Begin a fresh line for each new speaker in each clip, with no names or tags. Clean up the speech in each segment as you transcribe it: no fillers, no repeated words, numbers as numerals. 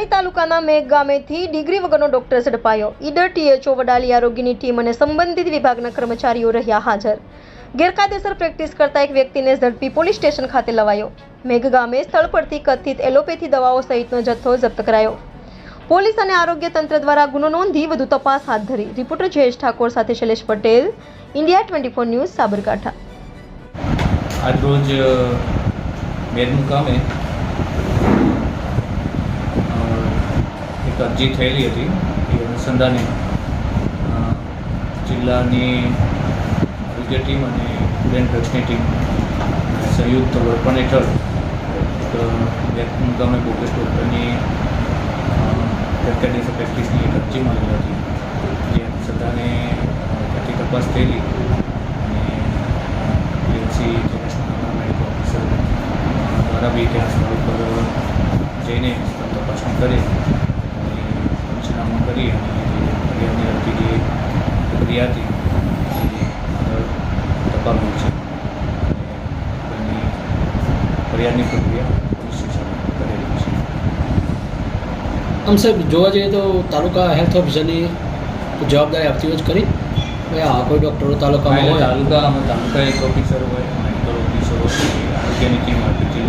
વડાલી તાલુકાના મેઘ ગામેથી ડિગ્રી વગરનો ડોક્ટર ઝડપાયો. ઈડર THO વડાલી આરોગ્યની ટીમ અને સંબંધિત વિભાગના કર્મચારીઓ રહ્યા હાજર. ગેરકાયદેસર પ્રેક્ટિસ કરતા એક વ્યક્તિને ઝડપી પોલીસ સ્ટેશન ખાતે લવાયો. મેઘ ગામે સ્થળ પરથી કથિત એલોપેથી દવાઓ સહિતનો જથ્થો જપ્ત કરાયો. પોલીસ અને આરોગ્ય તંત્ર દ્વારા ગુનો નોંધી વધુ તપાસ હાથ ધરી. રિપોર્ટર જયેશ ઠાકોર સાથે શૈલેષ પટેલ, ઇન્ડિયા 24 ન્યૂઝ, સાબરકાંઠા.
આજ રોજ મેઘ મુકામે એક અરજી થયેલી હતી. એ અનુસંધાને જિલ્લાની આરોગ્ય ટીમ અને ફૂડ એન્ડ ડ્રગ્સની ટીમ સંયુક્ત વડપણ હેઠળ મેઘ મુકામે બોગસ ડૉક્ટરની ગેરકાયદેસર પ્રેક્ટિસની એક અરજી મળેલી હતી. જે અનુસંધાને ત્યાંથી તપાસ થયેલી અને મેડિકલ ઓફિસર દ્વારા બી ત્યાં સ્થળ પર જઈને તપાસણી કરી અને પંચનામું કરી અને ફરિયાદની લગતી જે પ્રક્રિયા હતી એ તપાસવું છે. અને ફરિયાદની પ્રક્રિયા પોલીસ સ્ટેશન કરેલી છે.
આમ સાહેબ જોવા જઈએ તો તાલુકા હેલ્થ ઓફિસરની જવાબદારી આપતી જ કરી કોઈ ડૉક્ટરો તાલુકામાં હોય,
તાલુકા એક ઓફિસર હોય, મેડિકલ ઓફિસર હોય, આરોગ્યની ટીમ આપી છે.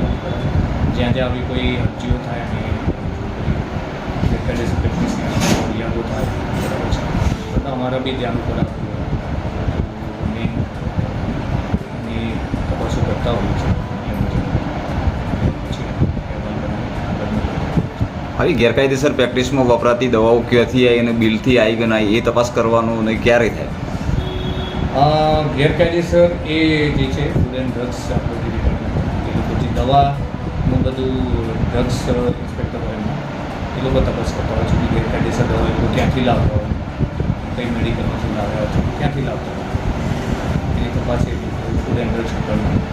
જ્યાં જ્યાં આવી કોઈ અરજીઓ થાય અને ગેરકાયદેસર પ્રેક્ટિસની ફરિયાદો થાય બરાબર છે છતાં અમારા બી ધ્યાન ઉપર આપવું અને એની તપાસો કરતા હોય છે.
આવી ગેરકાયદેસર પ્રેક્ટિસમાં વપરાતી દવાઓ ક્યાંથી આવી અને બિલથી આવી કે ના એ તપાસ કરવાનું અને ક્યારે થાય?
ગેરકાયદેસર એ જે છે ફૂડ એન્ડ ડ્રગ્સ આપણો જે ડિપાર્ટમેન્ટ એ લોકો જે દવાનું બધું ડ્રગ્સ ઇન્સ્પેક્ટર હોય એમાં એ લોકો તપાસ કરતા હોય છે કે ગેરકાયદેસર દવા એ લોકો ક્યાંથી લાવતા હોય, કઈ મેડિકલમાંથી લાવ્યા હોય, ક્યાંથી લાવતા હોય એની તપાસ એ ફૂડ એન્ડ ડ્રગ્સ ડિપાર્ટમેન્ટ